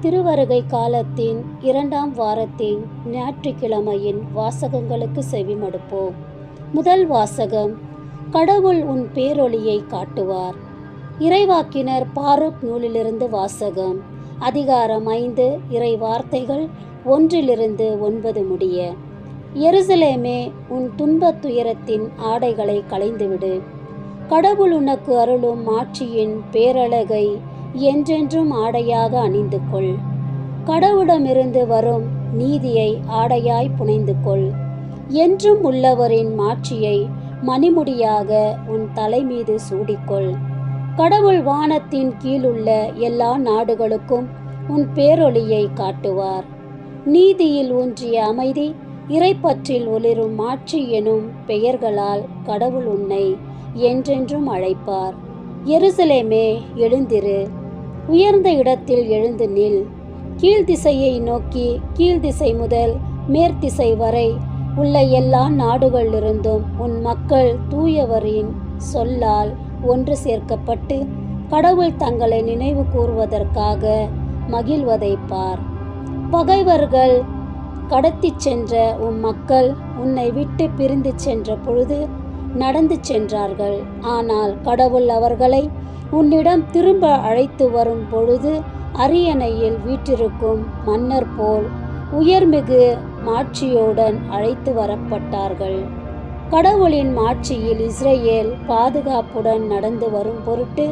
திருவருகை காலத்தின் 2ஆம் வாரத்தின் ஞாயிற்றுக்கிழமையின் வாசகங்களுக்கு செவிமடுப்போம். முதல் வாசகம், கடவுள் உன் பேரொளியை காட்டுவார். இறைவாக்கினர் பாருக் நூலிலிருந்து வாசகம். அதிகாரம் 5, இறை வார்த்தைகள் 1-9 முடிய. எருசலேமே, உன் துன்பத் துயரத்தின் ஆடைகளை களைந்துவிடு. கடவுள் உனக்கு அருளும் மாட்சியின் பேரழகை என்றென்றும் ஆடையாக அணிந்து கொள். கடவுளிடமிருந்து வரும் நீதியை ஆடையாய் புனைந்து கொள். என்றும் உள்ளவரின் மாட்சியை மணிமுடியாக உன் தலைமீது சூடிக்கொள். கடவுள் வானத்தின் கீழுள்ள எல்லா நாடுகளுக்கும் உன் பேரொளியை காட்டுவார். நீதியில் ஊன்றிய அமைதி, இறைப்பற்றில் ஒளிரும் மாட்சி எனும் பெயர்களால் கடவுள் உன்னை என்றென்றும் அழைப்பார். எருசலேமே, எழுந்திரு, உயர்ந்த இடத்தில் எழுந்து நில். கீழ்திசையை நோக்கி கீழ்திசை முதல் மேற்திசை வரை உள்ள எல்லா நாடுகளிலிருந்தும் உன் மக்கள் தூயவரின் சொல்லால் ஒன்று சேர்க்கப்பட்டு கடவுள் தங்களை நினைவு கூறுவதற்காக மகிழ்வதை பார். பகைவர்கள் கடத்தி சென்ற உன் மக்கள் உன்னை விட்டு பிரிந்து சென்ற பொழுது நடந்து சென்றார்கள். ஆனால் கடவுள் அவர்களை உன்னிடம் திரும்ப அழைத்து வரும் பொழுது அரியணையில் வீற்றிருக்கும் மன்னர் போல் உயர்மிகு மாட்சியுடன் அழைத்து வரப்பட்டார்கள். கடவுளின் மாட்சியில் இஸ்ரேல் பாதுகாப்புடன் நடந்து வரும் பொருட்டு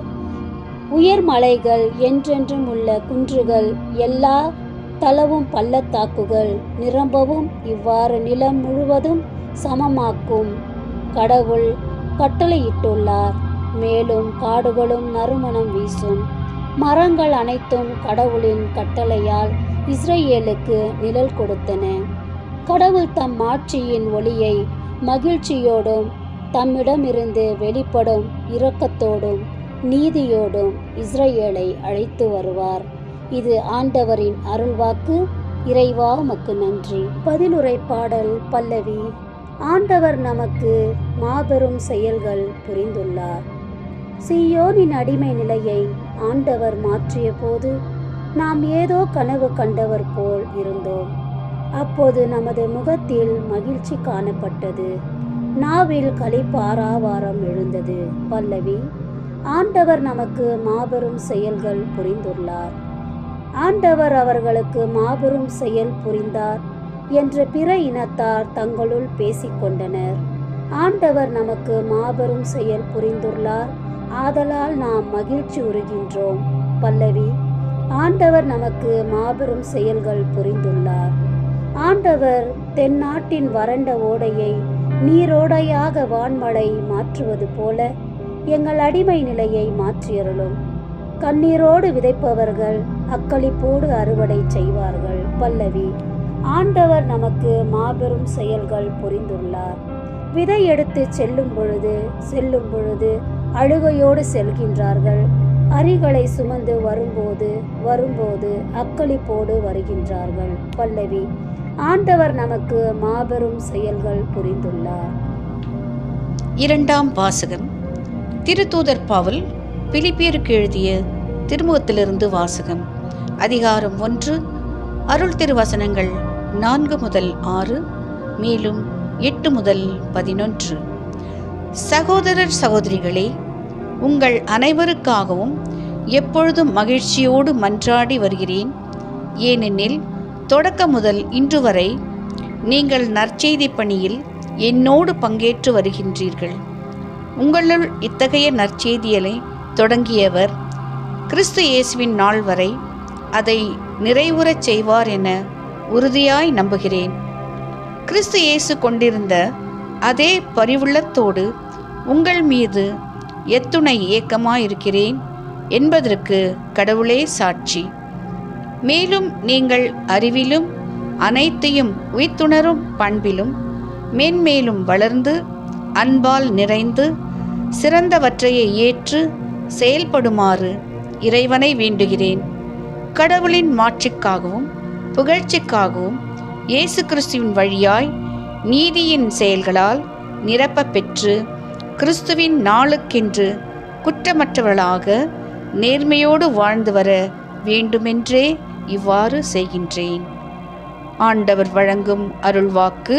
உயர் மலைகள், என்றென்றும் உள்ள குன்றுகள், எல்லா தளவும் பள்ளத்தாக்குகள் நிரம்பவும் இவ்வாறு நிலம் முழுவதும் சமமாக்கும் கடவுள் கட்டளையிட்டுள்ளார். மேலும் காடுகளும் நறுமணம் வீசும். மரங்கள் அனைத்தும் கடவுளின் கட்டளையால் இஸ்ரேலுக்கு நிழல் கொடுத்தன. கடவுள் தம் மாட்சியின் ஒளியை மகிழ்ச்சியோடும் தம்மிடமிருந்து வெளிப்படும் இரக்கத்தோடும் நீதியோடும் இஸ்ரேலை அழைத்து வருவார். இது ஆண்டவரின் அருள்வாக்கு. இறைவா, உமக்கு நன்றி. பதிலுரை பாடல் பல்லவி. ஆண்டவர் நமக்கு மாபெரும் செயல்கள் புரிந்துள்ளார். சீயோனின் அடிமை நிலையை ஆண்டவர் மாற்றிய போது நாம் ஏதோ கனவு கண்டவர் போல் இருந்தோம். அப்போது நமது முகத்தில் மகிழ்ச்சி காணப்பட்டது, நாவில் களிப்பாராவாரம் எழுந்தது. பல்லவி. ஆண்டவர் நமக்கு மாபெரும் செயல்கள் புரிந்துள்ளார். ஆண்டவர் அவர்களுக்கு மாபெரும் செயல் புரிந்தார் என்று பிற இனத்தார் தங்களுள் பேசிக்கொண்டனர். ஆண்டவர் நமக்கு மாபெரும் செயல் புரிந்துள்ளார், ஆதலால் நாம் மகிழ்ச்சி உறுகின்றோம். பல்லவி. ஆண்டவர் நமக்கு மாபெரும் செயல்கள் புரிந்துள்ளார். ஆண்டவர் தென்னாட்டின் வறண்ட ஓடையை நீரோடையாக வான்மழை மாற்றுவது போல எங்கள் அடிமை நிலையை மாற்றியருளும். கண்ணீரோடு விதைப்பவர்கள் அக்களிப்போடு அறுவடை செய்வார்கள். பல்லவி. ஆண்டவர் நமக்கு மாபெரும் செயல்கள் புரிந்துள்ளார். விதை எடுத்து செல்லும் பொழுது அழுகையோடு செல்கின்றார்கள். அரிகளை சுமந்து வரும்போது அக்களிப்போடு வருகின்றார்கள். பல்லவி. ஆண்டவர் நமக்கு மாபெரும் செயல்கள் புரிந்துள்ளார். 2ஆம் வாசகம். திருத்தூதர் பவுல் பிலிப்பியருக்கு எழுதிய திருமுகத்திலிருந்து வாசகம். அதிகாரம் 1, அருள் திருவசனங்கள் 4-6, மேலும் 8-11. சகோதரர் சகோதரிகளே, உங்கள் அனைவருக்காகவும் எப்பொழுதும் மகிழ்ச்சியோடு மன்றாடி வருகிறேன். ஏனெனில் தொடக்க முதல் இன்று வரை நீங்கள் நற்செய்தி பணியில் என்னோடு பங்கேற்று வருகின்றீர்கள். உங்களுள் இத்தகைய நற்செய்தியலை தொடங்கியவர் கிறிஸ்து இயேசுவின் நாள் வரை அதை நிறைவுறச் செய்வார் என உறுதியாய் நம்புகிறேன். கிறிஸ்து இயேசு கொண்டிருந்த அதே பரிவுள்ளத்தோடு உங்கள் மீது எத்துணை ஏக்கமாயிருக்கிறேன் என்பதற்கு கடவுளே சாட்சி. மேலும் நீங்கள் அறிவிலும் அனைத்தையும் உய்த்துணரும் பண்பிலும் மேன்மேலும் வளர்ந்து அன்பால் நிறைந்து சிறந்தவற்றையே ஏற்று செயல்படுமாறு இறைவனை வேண்டுகிறேன். கடவுளின் மாட்சிக்காகவும் புகழ்ச்சிக்காகவும் இயேசு கிறிஸ்துவின் வழியாய் நீதியின் செயல்களால் நிரப்ப பெற்று கிறிஸ்துவின் நாளுக்கென்று குற்றமற்றவர்களாக நேர்மையோடு வாழ்ந்து வர வேண்டுமென்றே இவ்வாறு செய்கின்றேன். ஆண்டவர் வழங்கும் அருள்வாக்கு.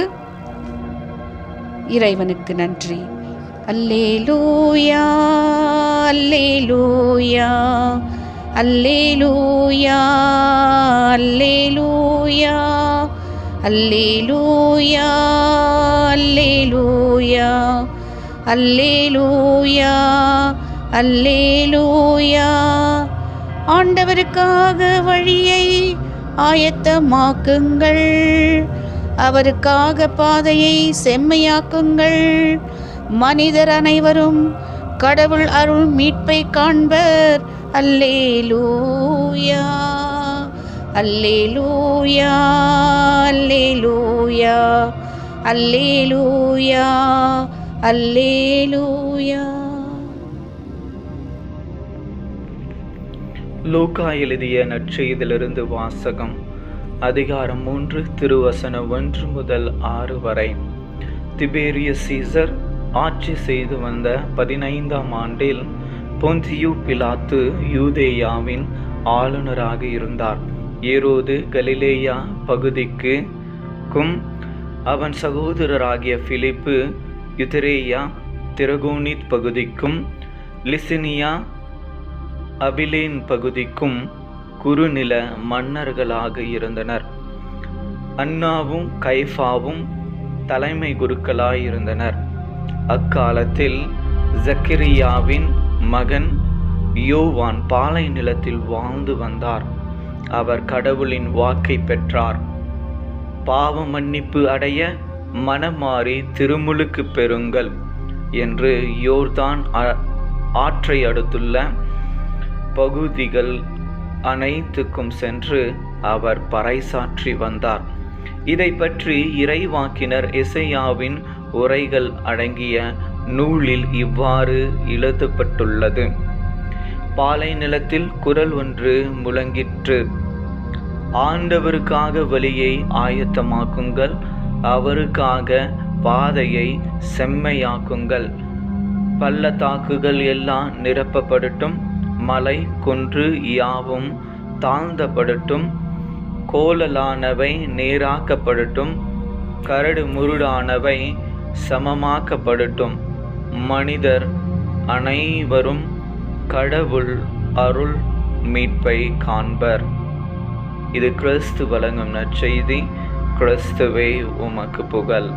இறைவனுக்கு நன்றி. அல்லேலூயா, அல்லேலூயா, அல்லேலூயா, அல்லேலூயா, அல்லேலூயா, அல்லேலூயா, அல்லேலூயா, அல்லேலூயா. ஆண்டவருக்காக வழியை ஆயத்தமாக்குங்கள், அவருக்காக பாதையை செம்மையாக்குங்கள். மனிதர் அனைவரும் கடவுள் அருள் மீட்பை காண்பர். அல்லேலூயா, அல்லேலூயா, அல்லேலூயா, அல்லேலூயா, அல்லேலூயா. லூக்கா எழுதிய நற்செய்தியிலிருந்து வாசகம். அதிகாரம் 3, திருவசனம் 1 முதல் 6 வரை. திபேரியஸ் சீசர் ஆட்சி செய்து வந்த 15ஆம் ஆண்டில் பொந்தியு பிலாத்து யூதேயாவின் ஆளுநராக இருந்தார். ஏரோது கலிலேயா பகுதிக்கும் அவன் சகோதரராகிய பிலிப்பு யுதரேயா திரகோனித் பகுதிக்கும் லிசினியா அபிலேன் பகுதிக்கும் குறுநில மன்னர்களாக இருந்தனர். அன்னாவும் கைஃபாவும் தலைமை குருக்களாயிருந்தனர். அக்காலத்தில் ஜக்கரியாவின் மகன் யோவான் பாலை நிலத்தில் வாழ்ந்து வந்தார். அவர் கடவுளின் வாக்கை பெற்றார். பாவ மன்னிப்பு அடைய மனமாறி திருமுழுக்கு பெறுங்கள் என்று யோர்தான் ஆற்றை அடுத்துள்ள பகுதிகள் அனைத்துக்கும் சென்று அவர் பறைசாற்றி வந்தார். இதை பற்றி இறைவாக்கினர் எசையாவின் உரைகள் அடங்கிய நூலில் இவ்வாறு எழுதப்பட்டுள்ளது. பாலை நிலத்தில் குரல் ஒன்று முழங்கிற்று. ஆண்டவருக்காக வழியை ஆயத்தமாக்குங்கள், அவருக்காக பாதையை செம்மையாக்குங்கள். பள்ளத்தாக்குகள் எல்லாம் நிரப்பப்படட்டும், மலை குன்று யாவும் தாழ்ந்தப்படட்டும், கோலலானவை நேராக்கப்படட்டும், கரடு முருடானவை சமமாக்கப்படட்டும். மனிதர் அனைவரும் கடவுள் அருள் மீட்பை காண்பர். இது கிறிஸ்து வழங்கும் நற்செய்தி. கிறிஸ்துவே உமக்கு புகழ்.